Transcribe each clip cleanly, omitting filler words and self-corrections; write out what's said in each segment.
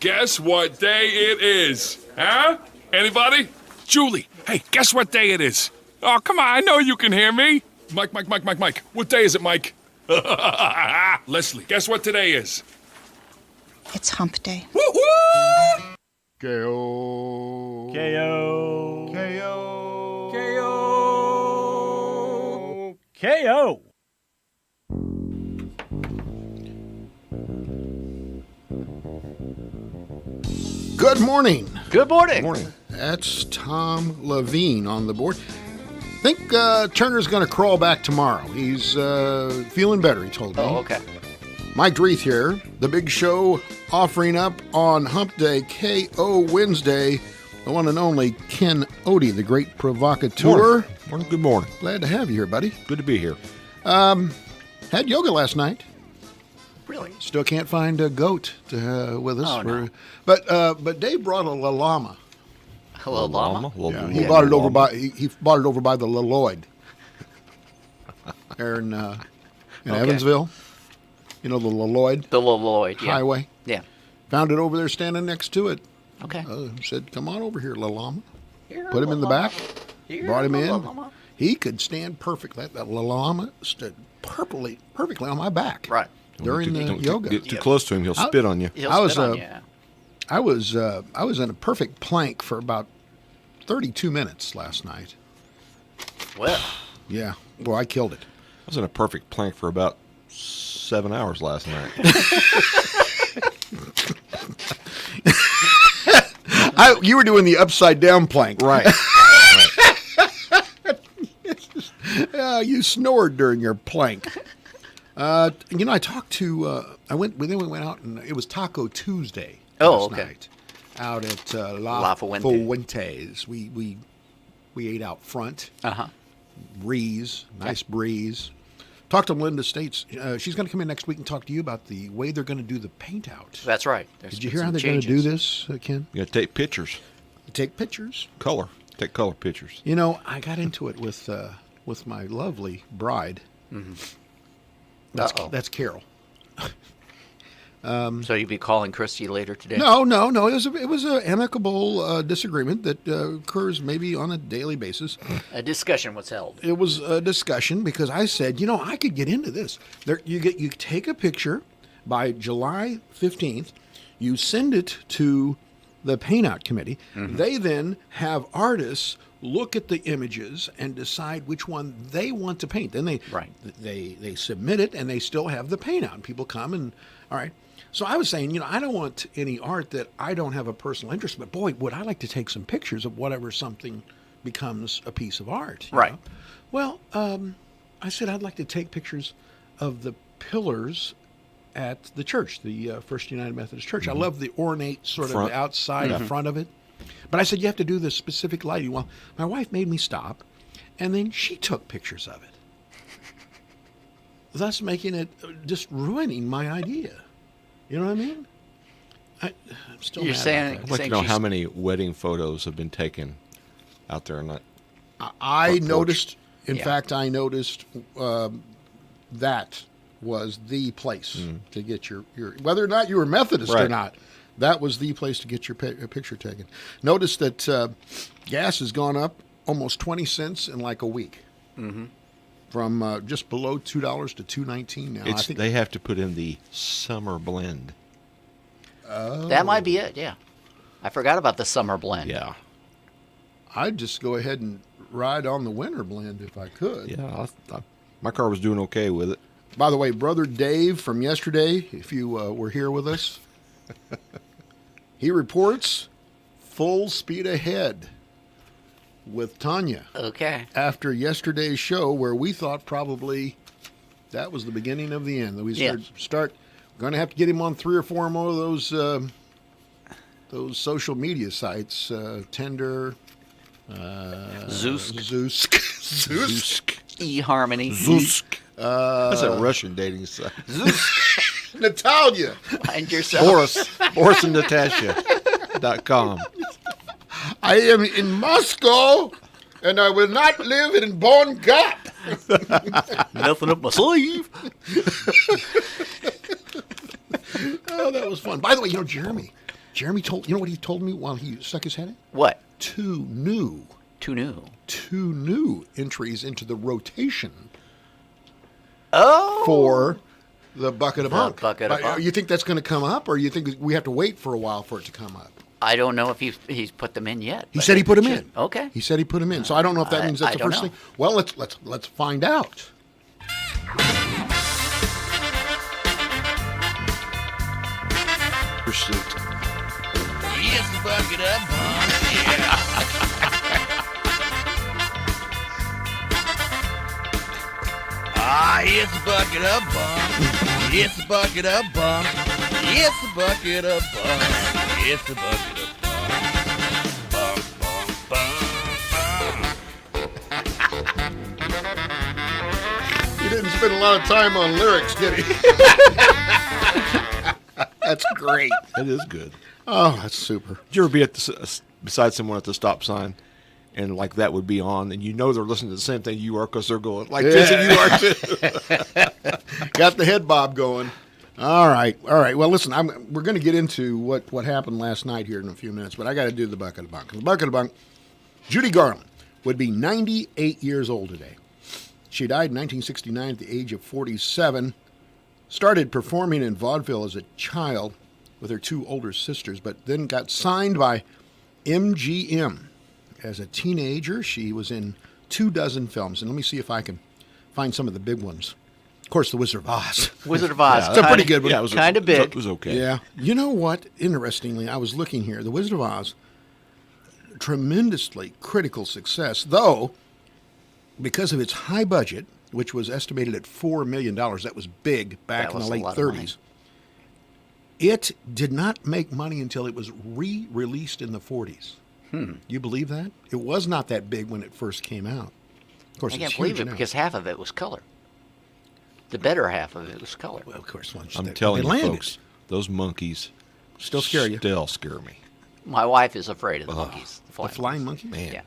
Guess what day it is? Huh? Anybody? Julie, hey, guess what day it is? Oh, come on, I know you can hear me. Mike. What day is it, Mike? Leslie, guess what today is? It's hump day. Woo-woo! K-O. K-O. K-O. K-O. K-O. Good morning. Good morning. Morning. That's Tom Levine on the board. I think Turner's going to crawl back tomorrow. He's feeling better, he told me. Oh, okay. Mike Dreeth here. The big show offering up on Hump Day, KO Wednesday. The one and only Ken Odie, the great provocateur. Morning. Good morning. Glad to have you here, buddy. Good to be here. Had yoga last night. Really? Still can't find a goat with us. Oh, no. But Dave brought a llama. Hello, llama. Yeah, he bought it over by he bought it over by the Lloyd. There in Okay. Evansville. You know the Lloyd The Lloyd, yeah. Highway. Yeah. Found it over there standing next to it. Okay. Said, "Come on over here, llama." Here, Put him in the llama. back. Here, Brought him in. llama. He could stand perfectly. That llama stood perfectly on my back. Right. During the Don't yoga. Get too close to him; he'll spit on you. He'll I was, spit on you. I was in a perfect plank for about 32 minutes last night. Well, Yeah. Well, I killed it. I was in a perfect plank for about 7 hours last night. You were doing the upside down plank. Right. You snored during your plank. I talked to. We went out and it was Taco Tuesday. Oh, last okay. night, out at La Fuente. Fuentes. We ate out front. Breeze, nice breeze. Talked to Linda States. She's going to come in next week and talk to you about the way they're going to do the paint out. that's right. There's Did you been hear how some they're going to do changes. this, Ken? You got to take pictures, Take pictures. color. Take color pictures. You know, I got into it with my lovely bride. Uh-oh. That's Carol. So you'll be calling Christy later today? No. It was an amicable disagreement that occurs maybe on a daily basis. A discussion was held. It was a discussion because I said, I could get into this. You take a picture by July 15th, you send it to the paint out committee. They then have artists look at the images and decide which one they want to paint. Then they submit it and they still have the paint out. And people come and all right. So I was saying, I don't want any art that I don't have a personal interest, but boy, would I like to take some pictures of whatever something becomes a piece of art. you Right. know? Well, I said I'd like to take pictures of the pillars at the church, the First United Methodist Church. I love the ornate sort Front. of the outside, the front of it. But I said, you have to do this specific lighting. Well, my wife made me stop, and then she took pictures of it, thus making it just ruining my idea. You know what I mean? I'm still You're mad saying- about I'd like to Saying know she's- how many wedding photos have been taken out there. I Front porch. noticed, in Yeah. fact, that was the place to get your, whether or not you were Methodist or Right. not, that was the place to get your picture taken. Notice that gas has gone up almost 20 cents in like a week. From just below $2 to $2.19 now. I think They have to put in the summer blend. That might be it, yeah. I forgot about the summer blend. Yeah. I'd just go ahead and ride on the winter blend if I could. Yeah. My car was doing okay with it. By the way, Brother Dave from yesterday, if you were here with us, he reports full speed ahead with Tanya Okay. after yesterday's show, where we thought probably that was the beginning of the end. That we going to have to get him on 3 or 4 more of those social media sites, Tinder, Zeusk. Zeusk, eHarmony. Zusk. That's a Russian dating site. Natalia. Find yourself. BorisandNatasha.com. I am in Moscow, and I will not live in Bon Gap. Nothing up my sleeve. Oh, that was fun. By the way, Jeremy Jeremy told, you know what he told me while he stuck his head in? What? Two new Too new. entries into the rotation Oh. for the Bucket of The Bunk. Bucket of Bunk. You think that's going to come up, or you think we have to wait for a while for it to come up? I don't know if he's put them in yet. He but said he put them should. in. Okay. He said he put them in. So I don't know if that means that's I the don't first know. thing. Well, let's find out. Pursuit. Yes, the bucket of bunk. Yeah. Ah, it's a bucket of bunk. It's a bucket of bunk. It's a bucket of bunk. It's a bucket of bunk. Bunk, bunk, bunk. He didn't spend a lot of time on lyrics, did he? That's great. It is good. Oh, that's super. Did you ever be at beside someone at the stop sign, and like that would be on, and you know they're listening to the same thing you are because they're going like this, and you are too. Got the head bob going. All right. Well, listen, we're going to get into what happened last night here in a few minutes, but I got to do the Bucket of Bunk. The Bucket of Bunk, Judy Garland would be 98 years old today. She died in 1969 at the age of 47. Started performing in vaudeville as a child with her two older sisters, but then got signed by MGM. As a teenager, she was in 24 films. And let me see if I can find some of the big ones. Of course, The Wizard of Oz. Wizard of Oz. It's a pretty good one. Yeah, it was Kind of big. It was okay. Yeah. You know what? Interestingly, I was looking here. The Wizard of Oz, tremendously critical success, though, because of its high budget, which was estimated at $4 million, that was big back That in the was a late lot of money. 30s. It did not make money until it was re-released in the 40s. You believe that? It was not that big when it first came out. Of course, I it's can't believe huge it now. because half of it was color. The better half of it was color. Well, of course, once I'm they telling you, landed. folks, those monkeys Still scare you? Still scare me. My wife is afraid of the monkeys. The flying monkey? Man.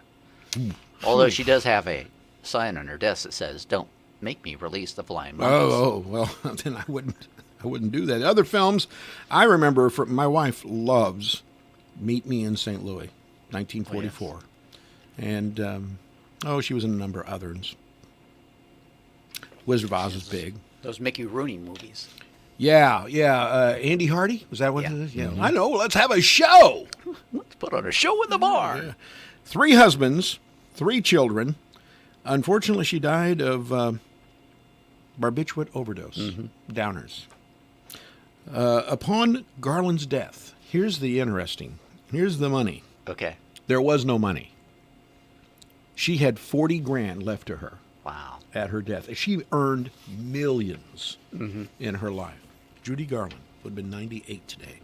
Yeah. Although she does have a sign on her desk that says, "Don't make me release the flying monkeys." Oh, well, then I wouldn't do that. Other films, I remember from my wife loves Meet Me in St. Louis, 1944. And, she was in a number of others. Wizard of Oz was big. Those Mickey Rooney movies. Yeah. Andy Hardy, was that what Yeah. it is? Yeah. I know. Let's have a show. Let's put on a show in the bar. Yeah. 3 husbands, 3 children. Unfortunately, she died of barbiturate overdose, downers. Upon Garland's death, here's the money. Okay. There was no money. She had $40,000 left to her Wow. at her death. She earned millions in her life. Judy Garland would have been 98 today.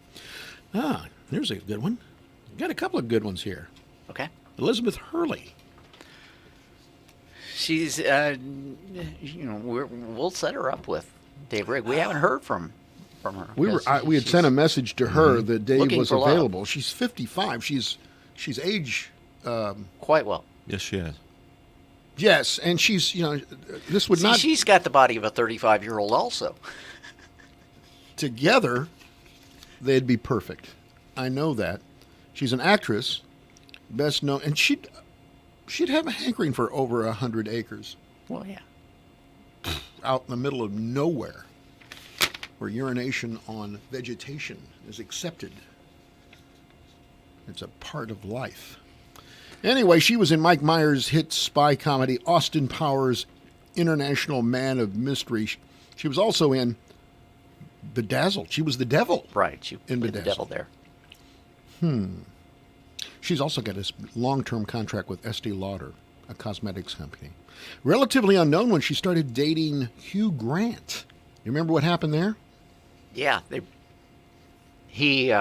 There's a good one. Got a couple of good ones here. Okay. Elizabeth Hurley. She's, we'll set her up with Dave Rigg. We haven't heard from her. We because had she's sent a message to her that Dave looking was for love. available. She's 55. She's age. quite well. Yes, she has. Yes, and she's this would See, not she's got the body of a 35-year-old also. together. They'd be perfect. I know that. She's an actress, best known, and she'd have a hankering for over 100 acres Well, yeah. out in the middle of nowhere, where urination on vegetation is accepted. It's a part of life. Anyway, she was in Mike Myers' hit spy comedy Austin Powers' International Man of Mystery. She was also in Bedazzled. She was the devil. Right. She In played the Bedazzled. devil there. She's also got this long-term contract with Estee Lauder, a cosmetics company. Relatively unknown when she started dating Hugh Grant. You remember what happened there? Yeah. He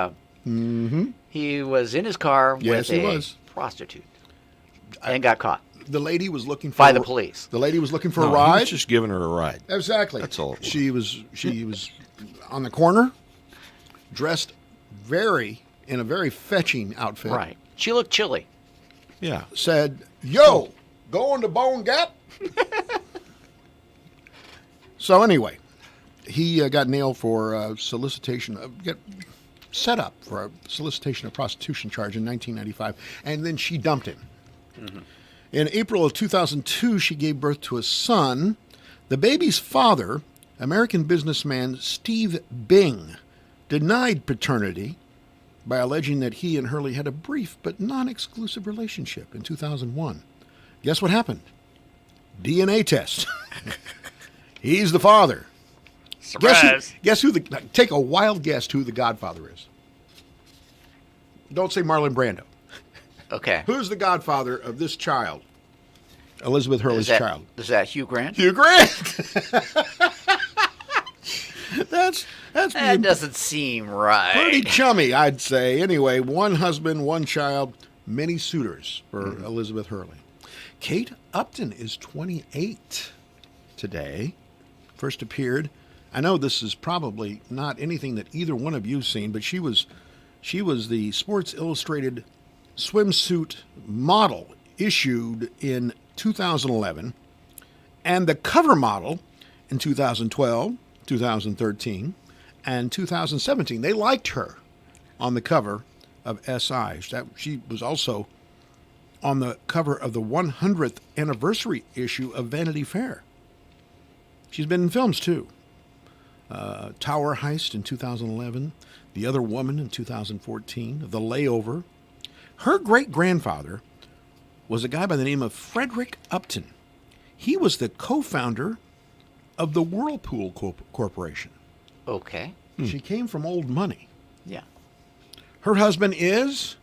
was in his car Yes, with he a was. prostitute and got caught The lady was looking for by the police. The lady was looking for No, a he ride. was just giving her a ride. Exactly. That's all it was. She was on the corner, dressed in a very fetching outfit. Right. She looked chilly. Yeah. Said, "Yo, going to Bone Gap?" So anyway, he got nailed for solicitation, set up for a solicitation of prostitution charge in 1995, and then she dumped him. In April of 2002, she gave birth to a son. The baby's father, American businessman Steve Bing, denied paternity by alleging that he and Hurley had a brief but non-exclusive relationship in 2001. Guess what happened? DNA test. He's the father. Surprise. Guess who take a wild guess who the godfather is. Don't say Marlon Brando. Okay. Who's the godfather of this child? Elizabeth Hurley's child. Is that Hugh Grant? Hugh Grant. That doesn't seem right. pretty chummy, I'd say. Anyway, one husband, one child, many suitors for Elizabeth Hurley. Kate Upton is 28 today. First appeared. I know this is probably not anything that either one of you've seen, but she was the Sports Illustrated swimsuit model issued in 2011 and the cover model in 2012, 2013, and 2017. They liked her on the cover of SI. She was also on the cover of the 100th anniversary issue of Vanity Fair. She's been in films too. Tower Heist in 2011, The Other Woman in 2014, The Layover. Her great-grandfather was a guy by the name of Frederick Upton. He was the co-founder of the Whirlpool Corporation. Okay. She came from old money. Yeah. Her husband is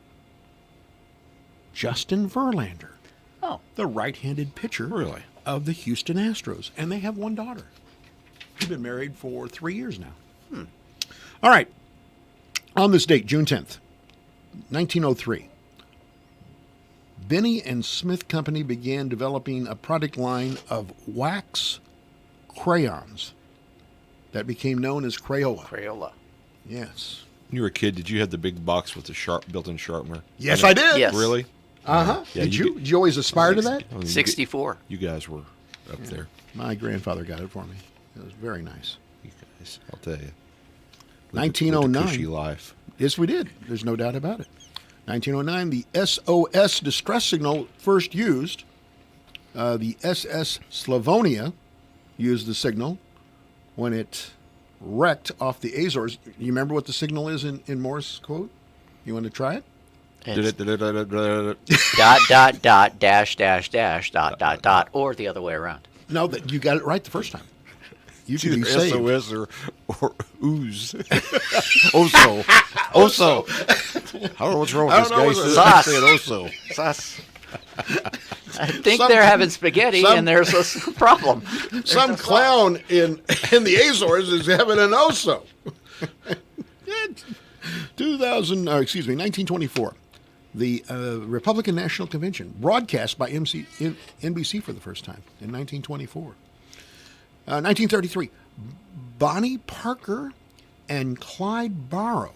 Justin Verlander, Oh. the right-handed pitcher of the Houston Astros, and they have one daughter. They've been married for 3 years now. All right. On this date, June 10th, 1903, Binney and Smith Company began developing a product line of wax crayons that became known as Crayola. Crayola. Yes. When you were a kid, did you have the big box with the built-in sharpener? Yes, I did. Yes. Really? Uh-huh. Yeah, Did you always aspire to that? I mean, 64. You guys were up there. My grandfather got it for me. It was very nice. You guys, I'll tell you. 1909. Cushy life. Yes, we did. There's no doubt about it. 1909, the SOS distress signal first used. The SS Slavonia used the signal when it wrecked off the Azores. You remember what the signal is in Morse code? You want to try it? It's Dot, dash, dot, or the other way around. No, you got it right the first time. You should be saved. SOS or ooze. Oso. Oso. I don't know what's wrong with I this don't know guy. what's He's Sus. saying Oso. Sus. I think they're having spaghetti and there's a problem. Some clown in the Azores is having an oso. 1924. The Republican National Convention broadcast by NBC for the first time in 1924. 1933. Bonnie Parker and Clyde Barrow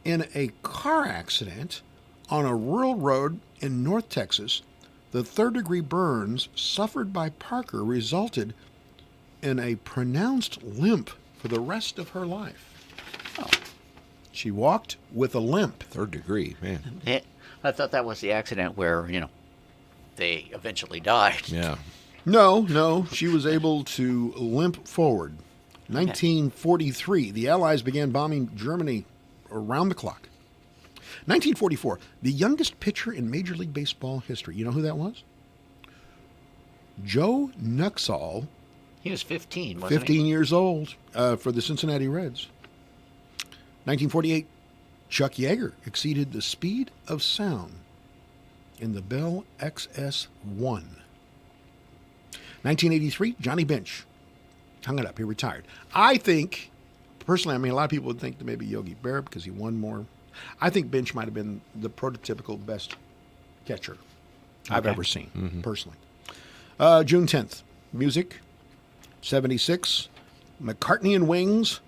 in a car accident on a rural road in North Texas. The third-degree burns suffered by Parker resulted in a pronounced limp for the rest of her life. Oh. She walked with a limp. Third degree, man. I thought that was the accident where, they eventually died. Yeah. No, she was able to limp forward. 1943, the Allies began bombing Germany around the clock. 1944, the youngest pitcher in Major League Baseball history. You know who that was? Joe Nuxall. He was 15, wasn't 15 years old for the Cincinnati Reds. 1948, Chuck Yeager exceeded the speed of sound in the Bell XS-1. 1983, Johnny Bench hung it up. He retired. I think, personally, a lot of people would think that maybe Yogi Berra because he won more. I think Bench might have been the prototypical best catcher I've ever seen, personally. June 10th, music, 76, McCartney and Wings,